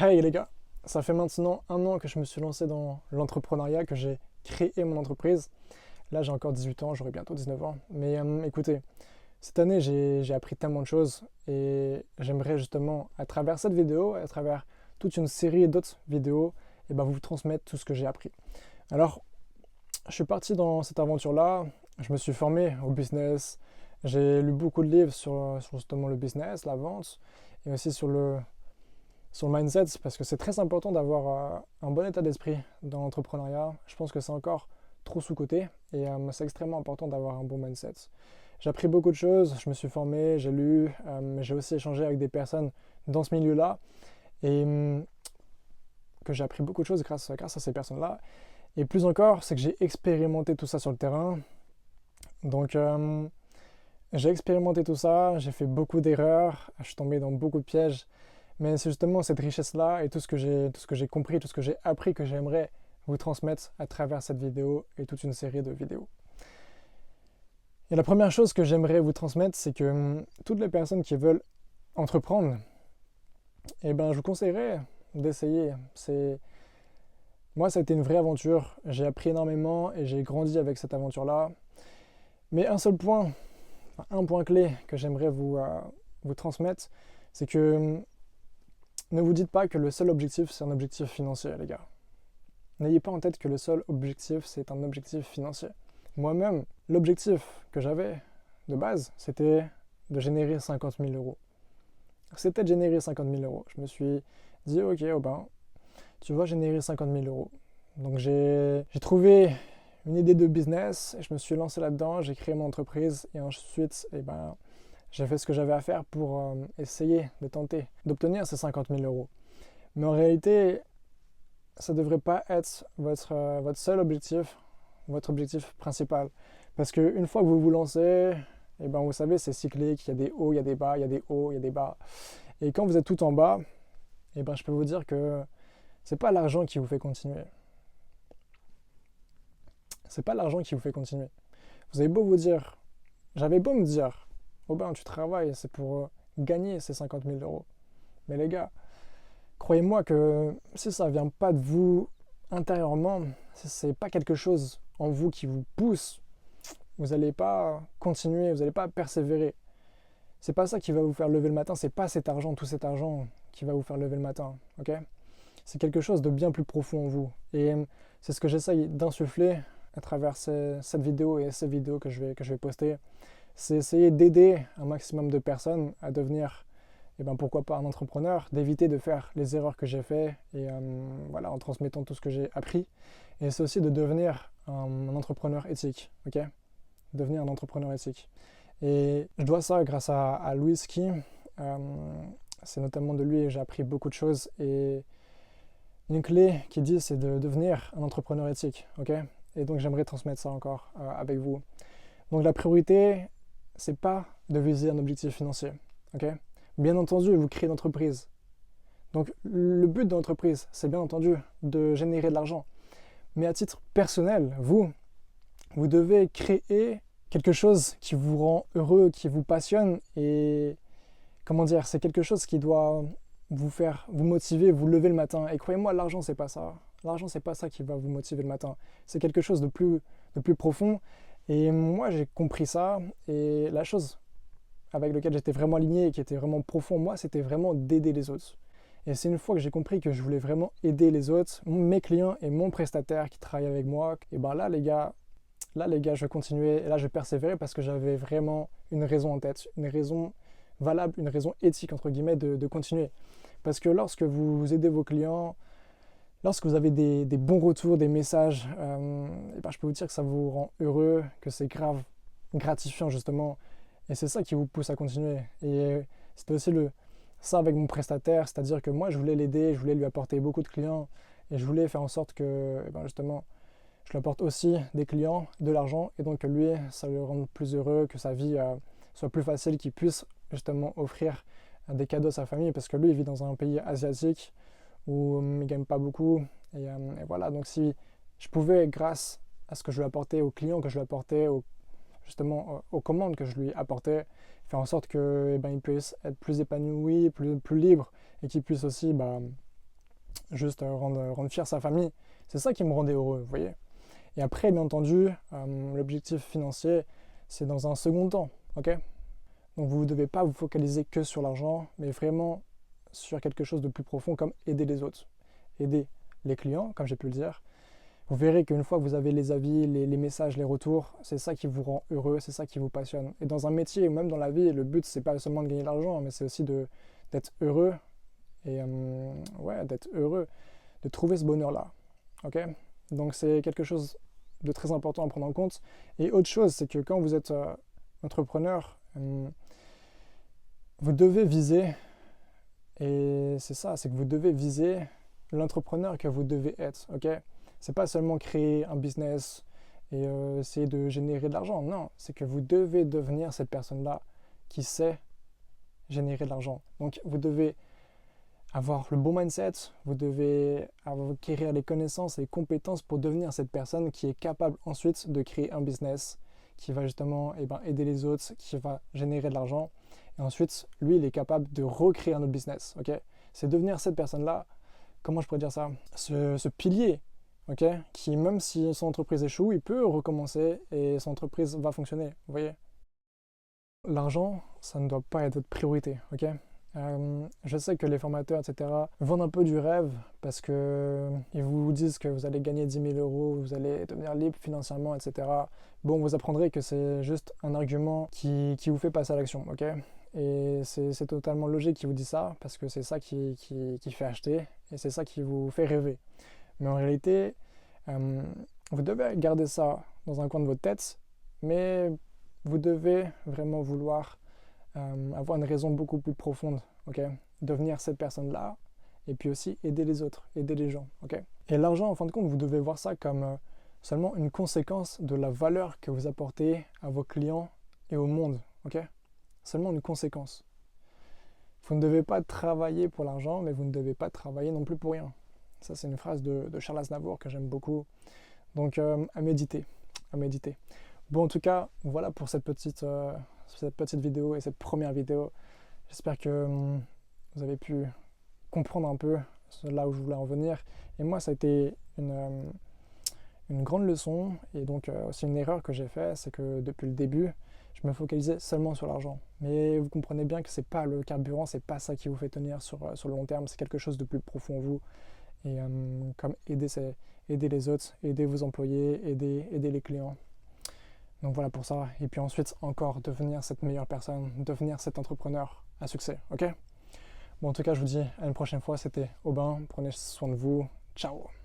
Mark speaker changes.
Speaker 1: Hey les gars, ça fait maintenant 1 an que je me suis lancé dans l'entrepreneuriat, que j'ai créé mon entreprise. Là j'ai encore 18 ans, j'aurai bientôt 19 ans. Mais écoutez, cette année j'ai appris tellement de choses et j'aimerais justement à travers cette vidéo, à travers toute une série d'autres vidéos, et ben, vous transmettre tout ce que j'ai appris. Alors je suis parti dans cette aventure-là, je me suis formé au business, j'ai lu beaucoup de livres sur justement le business, la vente et aussi sur le mindset, parce que c'est très important d'avoir un bon état d'esprit dans l'entrepreneuriat. Je pense que c'est encore trop sous-coté et c'est extrêmement important d'avoir un bon mindset. J'ai appris beaucoup de choses, je me suis formé, j'ai lu, j'ai aussi échangé avec des personnes dans ce milieu-là et que j'ai appris beaucoup de choses grâce à ces personnes-là. Et plus encore, c'est que j'ai expérimenté tout ça sur le terrain. Donc j'ai expérimenté tout ça, j'ai fait beaucoup d'erreurs, je suis tombé dans beaucoup de pièges. Mais c'est justement cette richesse-là et tout ce que j'ai compris, tout ce que j'ai appris que j'aimerais vous transmettre à travers cette vidéo et toute une série de vidéos. Et la première chose que j'aimerais vous transmettre, c'est que toutes les personnes qui veulent entreprendre, eh ben, je vous conseillerais d'essayer. Moi, ça a été une vraie aventure. J'ai appris énormément et j'ai grandi avec cette aventure-là. Mais un point clé que j'aimerais vous transmettre, c'est que ne vous dites pas que le seul objectif, c'est un objectif financier, les gars. N'ayez pas en tête que le seul objectif, c'est un objectif financier. Moi-même, l'objectif que j'avais de base, c'était de générer 50 000 euros. C'était de générer 50 000 euros. Je me suis dit, ok, oh ben, tu vas générer 50 000 euros. Donc j'ai trouvé une idée de business et je me suis lancé là-dedans, j'ai créé mon entreprise et ensuite, eh ben, j'ai fait ce que j'avais à faire pour essayer de tenter d'obtenir ces 50 000 euros. Mais en réalité, ça ne devrait pas être votre seul objectif, votre objectif principal. Parce qu'une fois que vous vous lancez, eh ben, vous savez, c'est cyclique, il y a des hauts, il y a des bas, il y a des hauts, il y a des bas. Et quand vous êtes tout en bas, eh ben, je peux vous dire que c'est pas l'argent qui vous fait continuer. C'est pas l'argent qui vous fait continuer. Vous avez beau vous dire, j'avais beau me dire, oh ben tu travailles, c'est pour gagner ces 50 000 euros. Mais les gars, croyez-moi que si ça vient pas de vous intérieurement, si c'est pas quelque chose en vous qui vous pousse, vous n'allez pas continuer, vous n'allez pas persévérer. C'est pas ça qui va vous faire lever le matin, c'est pas cet argent, tout cet argent qui va vous faire lever le matin, ok? C'est quelque chose de bien plus profond en vous. Et c'est ce que j'essaye d'insuffler à travers cette vidéo et ces vidéos que je vais poster. C'est essayer d'aider un maximum de personnes à devenir, et ben pourquoi pas un entrepreneur, d'éviter de faire les erreurs que j'ai fait et voilà, en transmettant tout ce que j'ai appris. Et c'est aussi de devenir un entrepreneur éthique, ok? Devenir un entrepreneur éthique. Et je dois ça grâce à Louis Ski. C'est notamment de lui que j'ai appris beaucoup de choses. Et une clé qui dit, c'est de devenir un entrepreneur éthique, ok? Et donc j'aimerais transmettre ça encore avec vous. Donc la priorité, c'est pas de viser un objectif financier, ok? Bien entendu, vous créez une entreprise. Donc le but de l'entreprise, c'est bien entendu de générer de l'argent. Mais à titre personnel, vous devez créer quelque chose qui vous rend heureux, qui vous passionne et comment dire, c'est quelque chose qui doit vous motiver, vous lever le matin. Et croyez-moi, l'argent, c'est pas ça. L'argent, c'est pas ça qui va vous motiver le matin. C'est quelque chose de plus profond. Et moi, j'ai compris ça. Et la chose avec laquelle j'étais vraiment aligné et qui était vraiment profond, moi, c'était vraiment d'aider les autres. Et c'est une fois que j'ai compris que je voulais vraiment aider les autres, mes clients et mon prestataire qui travaille avec moi, et ben là, les gars, je continuais et là, je persévérais parce que j'avais vraiment une raison en tête, une raison valable, une raison éthique, entre guillemets, de continuer. Parce que lorsque vous aidez vos clients, lorsque vous avez des bons retours, des messages, et ben je peux vous dire que ça vous rend heureux, que c'est grave gratifiant, justement. Et c'est ça qui vous pousse à continuer. Et c'était aussi ça avec mon prestataire, c'est-à-dire que moi, je voulais l'aider, je voulais lui apporter beaucoup de clients et je voulais faire en sorte que, ben justement, je lui apporte aussi des clients, de l'argent, et donc que lui, ça le rende plus heureux, que sa vie soit plus facile, qu'il puisse justement offrir des cadeaux à sa famille, parce que lui, il vit dans un pays asiatique où il ne gagne pas beaucoup. Et voilà, donc si je pouvais, grâce à ce que je lui apportais, aux clients que je lui apportais, justement aux commandes que je lui apportais, faire en sorte que il puisse être plus épanoui, plus libre, et qu'il puisse aussi juste rendre fier sa famille. C'est ça qui me rendait heureux, vous voyez. Et après, bien entendu, l'objectif financier, c'est dans un second temps, ok? Donc vous ne devez pas vous focaliser que sur l'argent, mais vraiment sur quelque chose de plus profond comme aider les autres. Aider les clients, comme j'ai pu le dire. Vous verrez qu'une fois que vous avez les avis, les messages, les retours, c'est ça qui vous rend heureux, c'est ça qui vous passionne. Et dans un métier ou même dans la vie, le but, c'est pas seulement de gagner de l'argent, mais c'est aussi d'être heureux. Et d'être heureux, de trouver ce bonheur-là. Ok? Donc c'est quelque chose de très important à prendre en compte. Et autre chose, c'est que quand vous êtes entrepreneur, vous devez viser, et c'est ça, c'est que vous devez viser l'entrepreneur que vous devez être. Ok? C'est pas seulement créer un business et essayer de générer de l'argent. Non, c'est que vous devez devenir cette personne-là qui sait générer de l'argent. Donc vous devez avoir le bon mindset, vous devez acquérir les connaissances et les compétences pour devenir cette personne qui est capable ensuite de créer un business qui va justement aider les autres, qui va générer de l'argent. Et ensuite, lui, il est capable de recréer un autre business. Okay? C'est devenir cette personne-là, comment je pourrais dire ça, ce pilier, okay? Qui même si son entreprise échoue, il peut recommencer et son entreprise va fonctionner. Vous voyez? L'argent, ça ne doit pas être votre priorité. Okay? Je sais que les formateurs, etc., vendent un peu du rêve parce qu'ils vous disent que vous allez gagner 10 000 euros, vous allez devenir libre financièrement, etc. Bon, vous apprendrez que c'est juste un argument qui vous fait passer à l'action, ok? Et c'est totalement logique qu'il vous dit ça parce que c'est ça qui fait acheter et c'est ça qui vous fait rêver. Mais en réalité, vous devez garder ça dans un coin de votre tête, mais vous devez vraiment vouloir avoir une raison beaucoup plus profonde, ok? Devenir cette personne-là, et puis aussi aider les autres, aider les gens, ok? Et l'argent, en fin de compte, vous devez voir ça comme seulement une conséquence de la valeur que vous apportez à vos clients et au monde, ok? Seulement une conséquence. Vous ne devez pas travailler pour l'argent, mais vous ne devez pas travailler non plus pour rien. Ça, c'est une phrase de Charles Aznavour que j'aime beaucoup. Donc, à méditer, à méditer. Bon, en tout cas, voilà pour cette petite vidéo et cette première vidéo. J'espère que vous avez pu comprendre un peu là où je voulais en venir. Et moi, ça a été une grande leçon et donc aussi une erreur que j'ai faite, c'est que depuis le début, je me focalisais seulement sur l'argent. Mais vous comprenez bien que c'est pas le carburant, c'est pas ça qui vous fait tenir sur le long terme, c'est quelque chose de plus profond en vous. Et comme aider les autres, aider vos employés, aider les clients. Donc voilà pour ça. Et puis ensuite, encore devenir cette meilleure personne, devenir cet entrepreneur à succès. Ok? Bon, en tout cas, je vous dis à une prochaine fois. C'était Aubin. Prenez soin de vous. Ciao!